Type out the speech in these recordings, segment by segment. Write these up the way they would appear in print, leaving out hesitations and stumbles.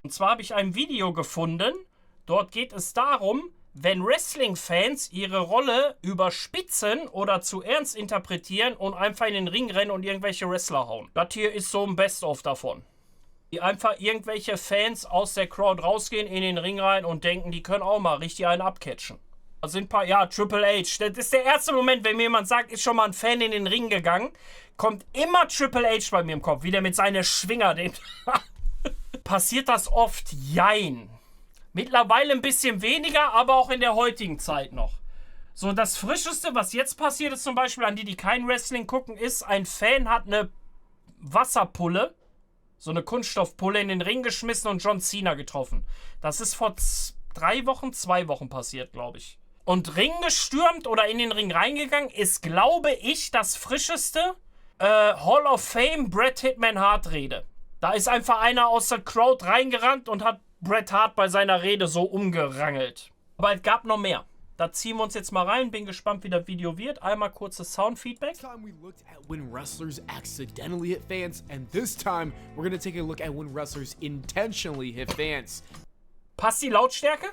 Und zwar habe ich ein Video gefunden, dort geht es darum, wenn Wrestling-Fans ihre Rolle überspitzen oder zu ernst interpretieren und einfach in den Ring rennen und irgendwelche Wrestler hauen. Das hier ist so ein Best-of davon. Die einfach irgendwelche Fans aus der Crowd rausgehen, in den Ring rein und denken, die können auch mal richtig einen abcatchen. Da sind ein paar, ja, Triple H. Das ist der erste Moment, wenn mir jemand sagt, ist schon mal ein Fan in den Ring gegangen, kommt immer Triple H bei mir im Kopf, wie der mit seinen Schwinger den... Passiert das oft? Jein. Mittlerweile ein bisschen weniger, aber auch in der heutigen Zeit noch. So, das Frischeste, was jetzt passiert ist, zum Beispiel an die kein Wrestling gucken, ist, ein Fan hat eine Wasserpulle, so eine Kunststoffpulle, in den Ring geschmissen und John Cena getroffen. Das ist vor 2 Wochen passiert, glaube ich. Und Ring gestürmt oder in den Ring reingegangen ist, glaube ich, das Frischeste Hall of Fame Bret Hitman Hart Rede. Da ist einfach einer aus der Crowd reingerannt und hat Bret Hart bei seiner Rede so umgerangelt. Aber es gab noch mehr. Da ziehen wir uns jetzt mal rein. Bin gespannt, wie das Video wird. Einmal kurzes Soundfeedback. Last time we looked at when wrestlers accidentally hit fans, and this time we're gonna take a look at when wrestlers intentionally hit fans. Passt die Lautstärke?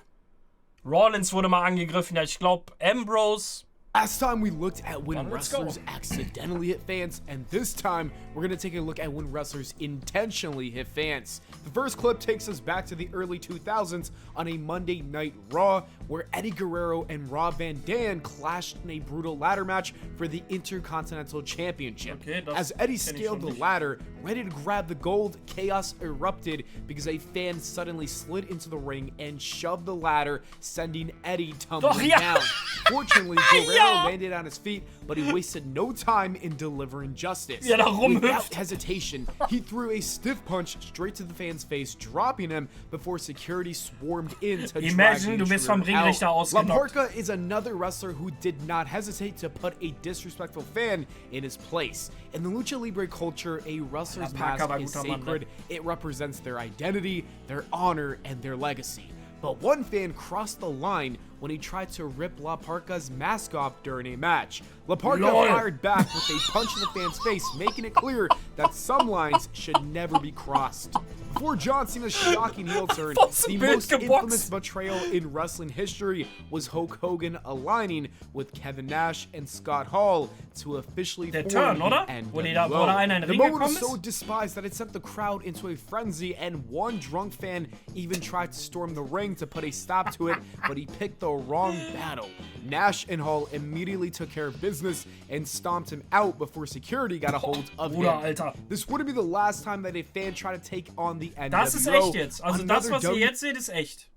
Rollins wurde mal angegriffen. Ja, ich glaube, Ambrose. Last time we looked at when Let's go. wrestlers accidentally hit fans, and this time we're gonna take a look at when wrestlers intentionally hit fans. The first clip takes us back to the early 2000s on a Monday Night Raw, where Eddie Guerrero and Rob Van Dam clashed in a brutal ladder match for the Intercontinental Championship. Okay, As Eddie scaled the ladder, ready to grab the gold, chaos erupted because a fan suddenly slid into the ring and shoved the ladder, sending Eddie tumbling down. Fortunately, Guerrero landed on his feet, but he wasted no time in delivering justice. Ja, da Without rumhüpft. hesitation, he threw a stiff punch straight to the fan's face, dropping him before security swarmed in to Imagine, drag the du wirst vom intruder Ringrichter out. La ausgenockt. Parka is another wrestler who did not hesitate to put a disrespectful fan in his place. In the Lucha Libre culture, a wrestler's La Parka war mask is guter Mann, ne? sacred. It represents their identity, their honor, and their legacy. But one fan crossed the line when he tried to rip La Parka's mask off during a match. La Parka Lol. fired back with a punch in the fan's face, making it clear that some lines should never be crossed. Before John Cena's shocking heel turn, Was the ein Bild most geboxt. infamous betrayal in wrestling history was Hulk Hogan aligning with Kevin Nash and Scott Hall to officially Der form Turn, oder? the Wo NWO. wo da einer in den The Ring moment gekommen was so ist? despised that it sent the crowd into a frenzy, and one drunk fan even tried to storm the ring to put a stop to it, but he picked the wrong battle. Nash and Hall immediately took care of business and stomped him out before security got a hold of Bruder, him. Alter. This wouldn't be the last time that a fan tried to take on the NWO. Das ist echt jetzt. Also das, was ihr Another jetzt seht, ist echt.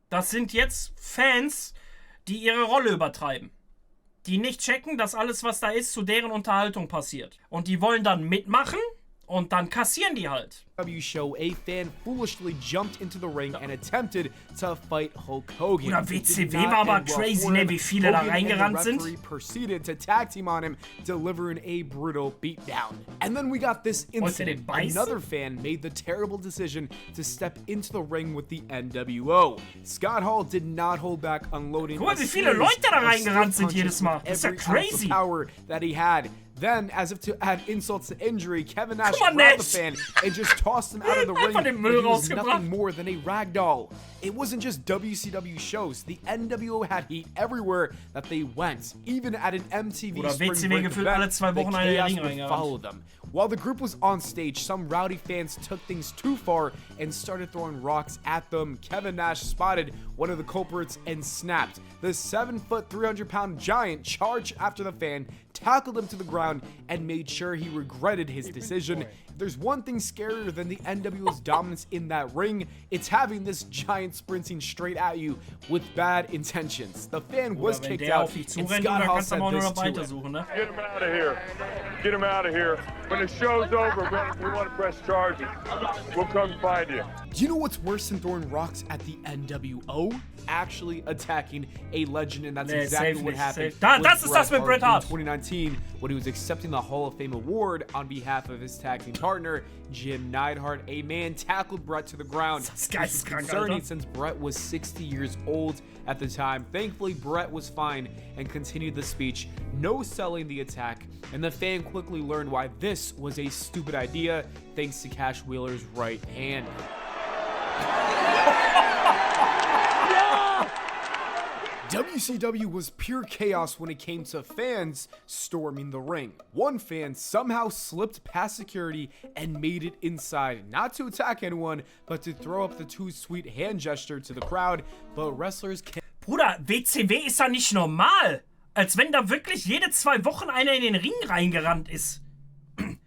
Das sind jetzt Fans, die ihre Rolle übertreiben. Die nicht checken, dass alles, was da ist, zu deren Unterhaltung passiert. Und die wollen dann mitmachen und dann kassieren die halt. show, a fan foolishly jumped into the ring and attempted to fight Hulk Hogan. Oder It WCW did not war aber end well crazy, for ne, him. wie viele da Hogan and the reingerannt sind. referee proceeded to tag team on him, delivering a brutal beatdown. And then we got this incident. den beißen? Another fan made the terrible decision to step into the ring with the NWO. Scott Hall did not hold back unloading. Guck mal, a wie viele series Leute da of reingerannt stiff sind jedes punches Mal. with Das ist ja every ounce of crazy. power that he had. Then, as if to add insult to injury, Kevin Nash Guck mal, grabbed Nash. the fan and just tossed him out of the ring. Einfach den like Müll he was rausgebracht. nothing more than a rag doll. It wasn't just WCW shows. The NWO had heat everywhere that they went. Even at an MTV Oder Spring WCW Break gefühlt event, alle 2 the Wochen einen chaos Ring would reingerannt. follow them. While the group was on stage, some rowdy fans took things too far and started throwing rocks at them. Kevin Nash spotted one of the culprits and snapped. The 7-foot, 300-pound giant charged after the fan, tackled him to the ground, and made sure he regretted his decision. If there's one thing scarier than the NWO's dominance in that ring, it's having this giant sprinting straight at you with bad intentions. The fan was Oder wenn kicked der out, auf dich and zurennt, Scott dann Hall kannst du said aber auch nur this noch to him. weitersuchen, ne? Get him out of here. Get him out of here. When the show's over, we want to press charges. We'll come find you. Do you know what's worse than throwing rocks at the NWO? Actually attacking a legend, and that's Nee, exactly safe what nicht, happened. safe. Da- with das ist das mit Bret Hart. in 2019 when he was accepting the Hall of Fame award on behalf of his tag team partner Jim Neidhart. A man tackled Bret to the ground. Das ist This was geisteskrank, concerning Alter. since Bret was 60 years old at the time. Thankfully, Bret was fine and continued the speech, no selling the attack, and the fan quickly learned why this was a stupid idea thanks to Cash Wheeler's right hand. WCW was pure chaos when it came to fans storming the ring. One fan somehow slipped past security and made it inside, not to attack anyone, but to throw up the too sweet hand gesture to the crowd, but wrestlers can't. Bruder, WCW ist ja nicht normal. Als wenn da wirklich jede 2 Wochen einer in den Ring reingerannt ist.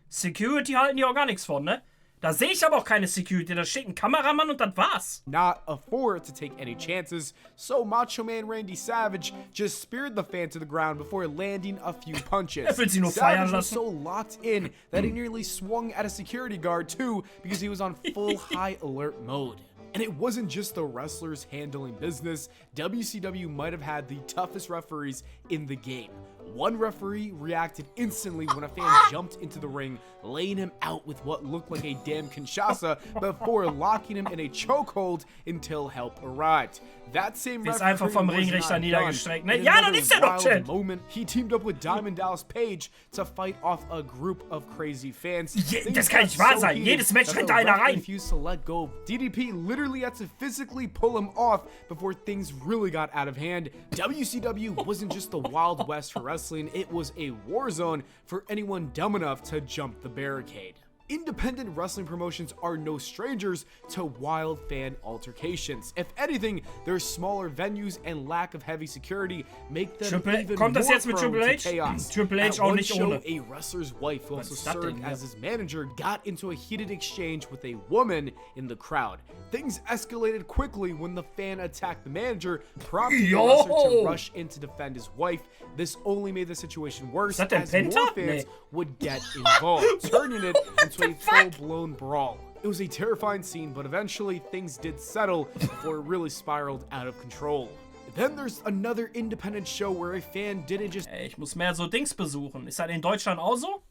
Security halten die auch gar nichts von, ne? Da sehe ich aber auch keine Security. Da steht ein Kameramann und das war's. Not afford to take any chances, so Macho Man Randy Savage just speared the fan to the ground before landing a few punches. Will sie nur feiern Savage was lassen. so locked in that he nearly swung at a security guard too because he was on full high alert mode. And it wasn't just the wrestlers handling business. WCW might have had the toughest referees in the game. One referee reacted instantly when a fan jumped into the ring, laying him out with what looked like a damn Kinshasa before locking him in a chokehold until help arrived. That same Ist referee einfach vom was Ringrichter not niedergestreckt, done. ne? In Ja, another das ist er doch, wild Chat. moment, he teamed up with Diamond Dallas Page to fight off a group of crazy fans. Things das kann got nicht wahr so sein. heated Jedes Match that rennt the da einer ref rein. refused to let go. DDP literally had to physically pull him off before things really got out of hand. WCW wasn't just the Wild West for wrestling, it was a war zone for anyone dumb enough to jump the barricade. Independent wrestling promotions are no strangers to wild fan altercations. If anything, their smaller venues and lack of heavy security make them even Kommt das more jetzt mit prone Triple to H? chaos. Triple H At auch one nicht show, ohne. a wrestler's wife, who also ist das served denn as hier? his manager, got into a heated exchange with a woman in the crowd. Things escalated quickly when the fan attacked the manager, prompting the Yo! wrestler to rush in to defend his wife. This only made the situation worse Ist das der as more Penta? fans Nee. would get involved, turning it into a full-blown brawl. It was a terrifying scene, but eventually things did settle before it really spiraled out of control. Then there's another independent show where a fan didn't just Ey, ich muss mehr so Dings besuchen. Ist das in Deutschland auch so?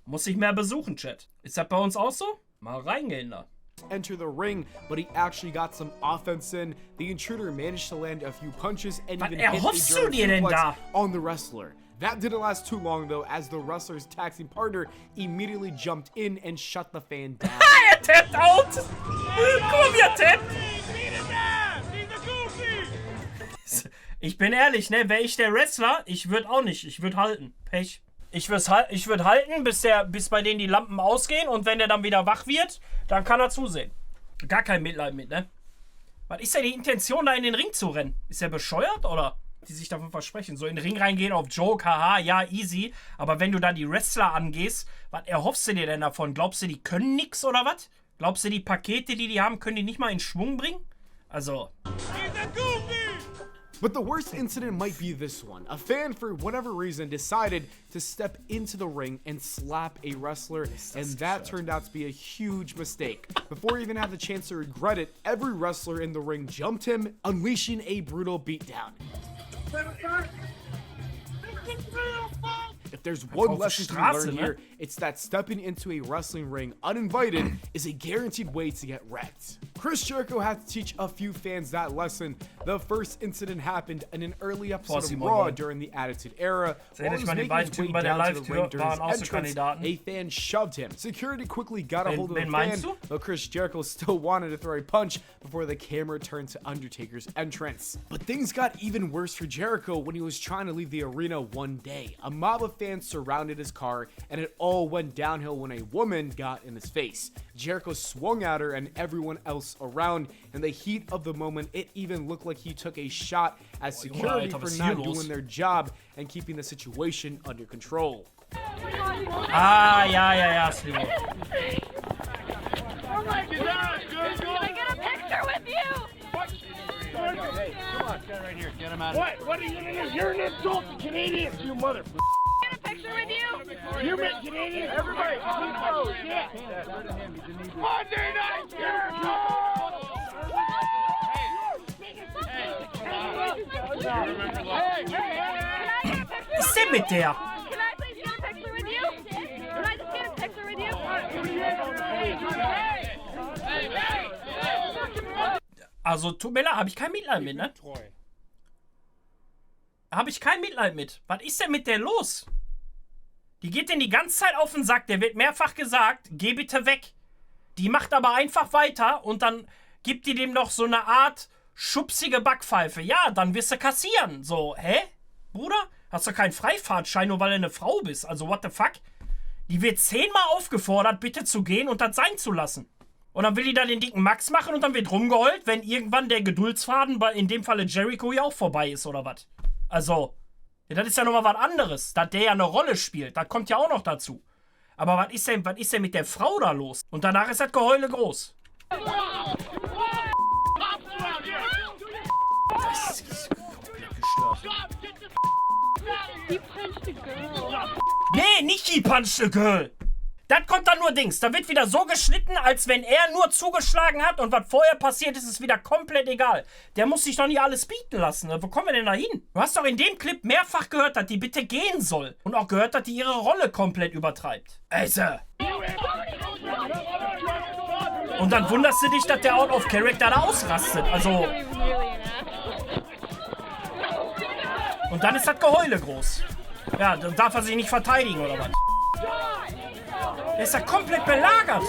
Muss ich mehr besuchen, Chat. Ist das bei uns auch so? Mal reingehen da. enter the ring, but he actually got some offense in. The intruder managed to land a few punches and Was even hit a erhoffst du German dir denn suplex da? on the wrestler. That didn't last too long though, as the wrestler's tag team partner immediately jumped in and shut the fan down. Er tappt out! Guck mal, wie er tappt! Ich bin ehrlich, ne, wäre ich der Wrestler, ich würde auch nicht, ich würde halten. Pech. Ich würd halten, bis bei denen die Lampen ausgehen und wenn der dann wieder wach wird, dann kann er zusehen. Gar kein Mitleid mit, ne? Was ist denn die Intention, da in den Ring zu rennen? Ist er bescheuert oder? Die sich davon versprechen. So in den Ring reingehen auf Joke, haha, ja, easy. Aber wenn du da die Wrestler angehst, was erhoffst du dir denn davon? Glaubst du, die können nix oder was? Glaubst du, die Pakete, die haben, können die nicht mal in Schwung bringen? Also. But the worst incident might be this one. A fan, for whatever reason, decided to step into the ring and slap a wrestler, and that turned out to be a huge mistake. Before he even had the chance to regret it, every wrestler in the ring jumped him, unleashing a brutal beatdown. If there's one Auf der lesson to be Straße, learned ne? here, it's that stepping into a wrestling ring uninvited is a guaranteed way to get wrecked. Chris Jericho had to teach a few fans that lesson. The first incident happened in an early episode of Simon, Raw Mann. during the Attitude Era. Erinnere While ich he was mal, die making his beiden Typen way bei der down to the Live-Tour ring during his waren entrance, Außenkandidaten. a fan shoved him. Security quickly got a hold of the Wen meinst fan, du? though Chris Jericho still wanted to throw a punch before the camera turned to Undertaker's entrance. But things got even worse for Jericho when he was trying to leave the arena one day. A mob of fans surrounded his car, and it all went downhill when a woman got in his face. Jericho swung at her and everyone else around. In the heat of the moment, it even looked like he took a shot at security Alter, for was not hier los? doing their job and keeping the situation under control. Ah, ja, Slim. Can I get a picture with you? Hey, come on, stand right here. Get him out of here. What are you gonna do? You're an insult to Canadians, you mother. Get a picture with you? You make Canadians. Everybody, oh yeah. Monday Night Jericho. Hey, Can I get a picture Was with ist denn you? mit der? Can I please get a picture with you? Can I just get a picture with you? Also, tut mir leid, habe ich kein Mitleid mit, ne? Habe ich kein Mitleid mit. Was ist denn mit der los? Die geht denn die ganze Zeit auf den Sack. Der wird mehrfach gesagt, geh bitte weg. Die macht aber einfach weiter und dann gibt die dem noch so eine Art schubsige Backpfeife. Ja, dann wirst du kassieren. So, hä? Bruder? Hast du keinen Freifahrtschein, nur weil du eine Frau bist? Also, what the fuck? Die wird 10-mal aufgefordert, bitte zu gehen und das sein zu lassen. Und dann will die da den dicken Max machen und dann wird rumgeheult, wenn irgendwann der Geduldsfaden bei, in dem Falle Jericho, ja auch vorbei ist, oder was? Also, ja, das ist ja nochmal was anderes. Dass der ja eine Rolle spielt, das kommt ja auch noch dazu. Aber was ist denn mit der Frau da los? Und danach ist das Geheule groß. Das ist komplett gestört. He punched a girl. Nee, nicht die Punch the Girl. Das kommt dann nur Dings. Da wird wieder so geschnitten, als wenn er nur zugeschlagen hat und was vorher passiert ist, ist wieder komplett egal. Der muss sich doch nicht alles bieten lassen. Wo kommen wir denn da hin? Du hast doch in dem Clip mehrfach gehört, dass die bitte gehen soll. Und auch gehört, dass die ihre Rolle komplett übertreibt. Also. Und dann wunderst du dich, dass der Out of Character da ausrastet. Also. Und dann ist das Geheule groß. Ja, dann darf er sich nicht verteidigen, oder was? Der ist ja komplett belagert.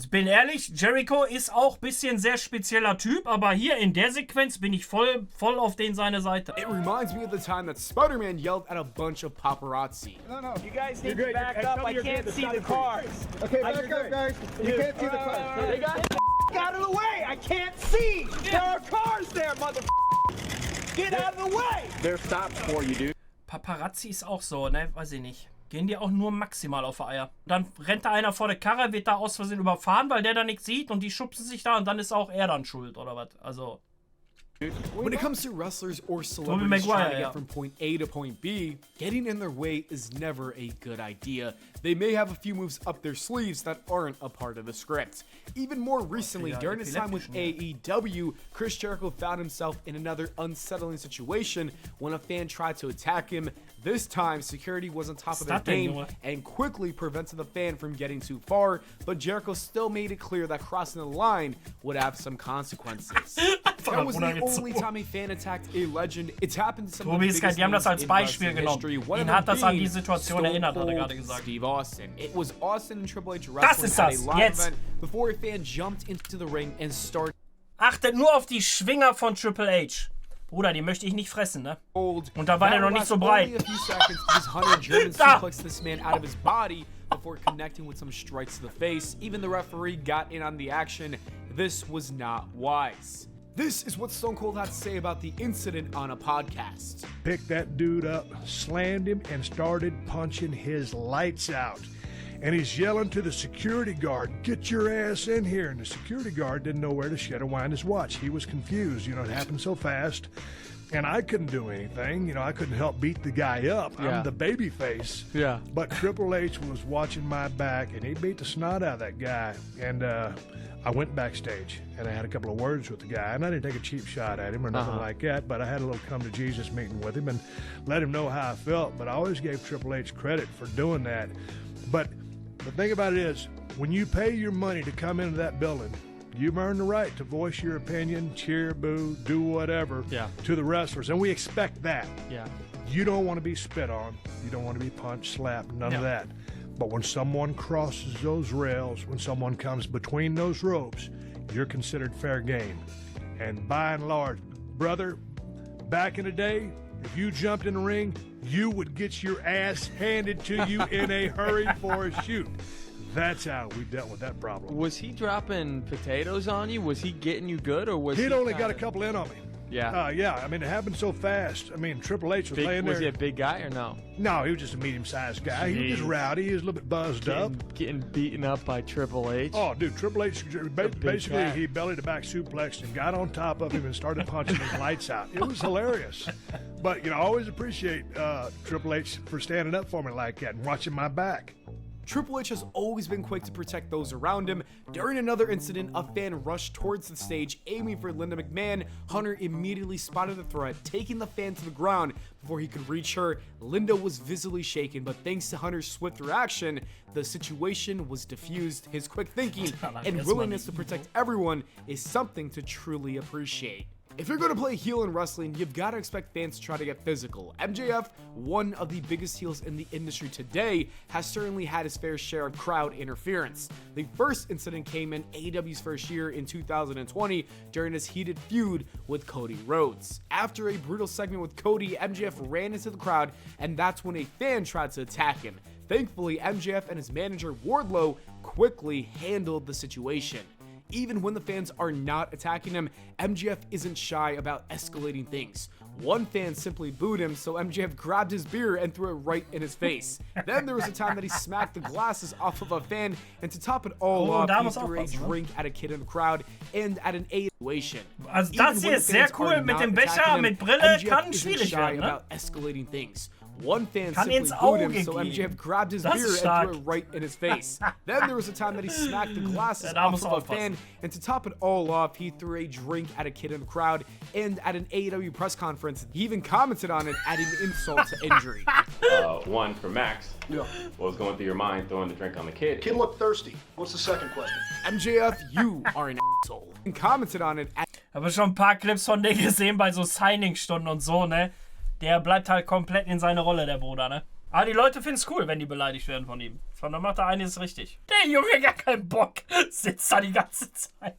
Ich bin ehrlich, Jericho ist auch ein bisschen sehr spezieller Typ, aber hier in der Sequenz bin ich voll auf den seine Seite. It reminds me of the time that Spider-Man yelled at a bunch of paparazzi. No, you guys need to back up. I can't see the cars. Okay, back up, guys. You can't see the cars. They got out of the way. I can't see. There are cars there, mother. Get out of the way. There's stops for you, dude. Paparazzi ist auch so, ne? Weiß ich nicht. Gehen die auch nur maximal auf Eier. Dann rennt da einer vor der Karre, wird da aus Versehen überfahren, weil der da nichts sieht und die schubsen sich da und dann ist auch er dann schuld, oder was? Also. When it comes to wrestlers or Tobey celebrities Maguire, trying to yeah. get from point A to point B, getting in their way is never a good idea. They may have a few moves up their sleeves that aren't a part of the script. Even more recently, during his time with AEW, Chris Jericho found himself in another unsettling situation when a fan tried to attack him. This time, security was on top of their game and quickly prevented the fan from getting too far, but Jericho still made it clear that crossing the line would have some consequences. That wasn't the only time a fan attacked a legend. It's happened to some of the biggest die haben das als names in Beispiel wrestling history. genommen. One of Ihn hat them das an die being Situation Stone erinnert, hat er Cold gerade gesagt. Steve Austin. It was Austin and Triple H Das wrestling ist at a das, live jetzt. event before a fan jumped into the ring and started Achtet nur auf die Schwinger von Triple H. Bruder, die möchte ich nicht fressen, ne? old. Und da war der noch nicht so breit. Only a few seconds because Hunter German Da. suplexed this man out of his body before connecting with some strikes to the face. Even the referee got in on the action. This was not wise. This is what Stone Cold had to say about the incident on a podcast. Picked that dude up, slammed him, and started punching his lights out. And he's yelling to the security guard, "Get your ass in here." And the security guard didn't know where to wind his watch. He was confused. You know, it happened so fast. And I couldn't do anything. You know, I couldn't help beat the guy up. Yeah. I'm the baby face. Yeah. But Triple H was watching my back, and he beat the snot out of that guy. And I went backstage, and I had a couple of words with the guy. And I didn't take a cheap shot at him or nothing like that, but I had a little come-to-Jesus meeting with him and let him know how I felt. But I always gave Triple H credit for doing that. But the thing about it is, when you pay your money to come into that building, you've earned the right to voice your opinion, cheer, boo, do whatever to the wrestlers. And we expect that. Yeah. You don't want to be spit on. You don't want to be punched, slapped, none of that. But when someone crosses those rails, when someone comes between those ropes, you're considered fair game. And by and large, brother, back in the day, if you jumped in the ring, you would get your ass handed to you in a hurry for a shoot. That's how we dealt with that problem. Was he dropping potatoes on you? Was he getting you good, or was He'd he only got a couple in on me. Yeah. Yeah. I mean, it happened so fast. I mean, Triple H was laying there. Was he a big guy or no? No, he was just a medium-sized guy. He was just rowdy. He was a little bit buzzed up. Getting beaten up by Triple H. Oh, dude, Triple H, basically, guy. he belly-to-back suplexed and got on top of him and started punching his lights out. It was hilarious. But, you know, I always appreciate Triple H for standing up for me like that and watching my back. Triple H has always been quick to protect those around him. During another incident, a fan rushed towards the stage, aiming for Linda McMahon. Hunter immediately spotted the threat, taking the fan to the ground before he could reach her. Linda was visibly shaken, but thanks to Hunter's swift reaction, the situation was diffused. His quick thinking and willingness to protect everyone is something to truly appreciate. If you're going to play heel in wrestling, you've got to expect fans to try to get physical. MJF, one of the biggest heels in the industry today, has certainly had his fair share of crowd interference. The first incident came in AEW's first year in 2020 during his heated feud with Cody Rhodes. After a brutal segment with Cody, MJF ran into the crowd, and that's when a fan tried to attack him. Thankfully, MJF and his manager Wardlow quickly handled the situation. Even when the fans are not attacking him, MJF isn't shy about escalating things. One fan simply booed him, so MJF grabbed his beer and threw it right in his face. Then there was a time that he smacked the glasses off of a fan, and to top it all off, he threw a drink at a kid in the crowd and at an situation. Also das hier ist sehr cool mit dem Becher, mit Brille, kann schwierig werden, ne? About escalating things. One fan Kann simply ins booed him, Auge so gehen. MJF grabbed his Das beer ist and threw stark. it right in his face. Then there was a time that he smacked the glasses Da off muss of a aufpassen. fan, and to top it all off, he threw a drink at a kid in the crowd and at an AEW press conference. He even commented on it, adding insult to injury. One for Max. Yeah. What was going through your mind throwing the drink on the kid? Kid looked thirsty. What's the second question? MJF, you are an asshole. And commented on it, Habe schon ein paar Clips von dem gesehen bei so Signing-Stunden und so, ne? Der bleibt halt komplett in seine Rolle, der Bruder, ne? Aber die Leute finden es cool, wenn die beleidigt werden von ihm. Von da macht er einiges richtig. Der Junge gar keinen Bock. Sitzt da die ganze Zeit.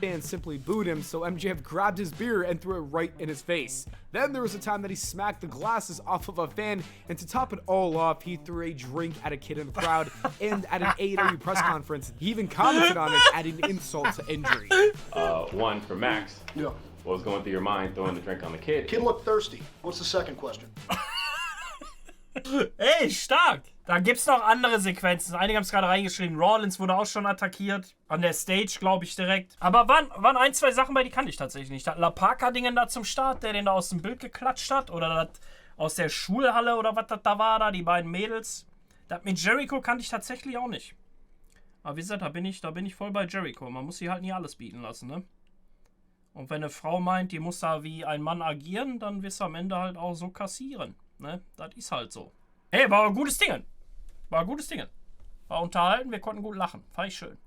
and simply booed him, so MJF grabbed his beer and threw it right in his face. Then there was a time that he smacked the glasses off of a fan, and to top it all off, he threw a drink at a kid in the crowd and at an AEW press conference. He even commented on it, adding insult to injury. One for Max. Yeah. What was going through your mind throwing the drink on the kid? Kid looked thirsty. What's the second question? Ey, stark! Da gibt's noch andere Sequenzen. Einige haben es gerade reingeschrieben. Rollins wurde auch schon attackiert. An der Stage, glaube ich, direkt. Aber waren ein, zwei Sachen bei, die kannte ich tatsächlich nicht. Das La Parka-Dingen da zum Start, der den da aus dem Bild geklatscht hat. Oder das aus der Schulhalle oder was das da war, da, die beiden Mädels. Das mit Jericho kannte ich tatsächlich auch nicht. Aber wie gesagt, da bin ich voll bei Jericho. Man muss sie halt nie alles bieten lassen, ne? Und wenn eine Frau meint, die muss da wie ein Mann agieren, dann wirst du am Ende halt auch so kassieren. Ne? Das ist halt so. Hey, war ein gutes Ding. War ein gutes Ding. War unterhalten, wir konnten gut lachen. Fand ich schön.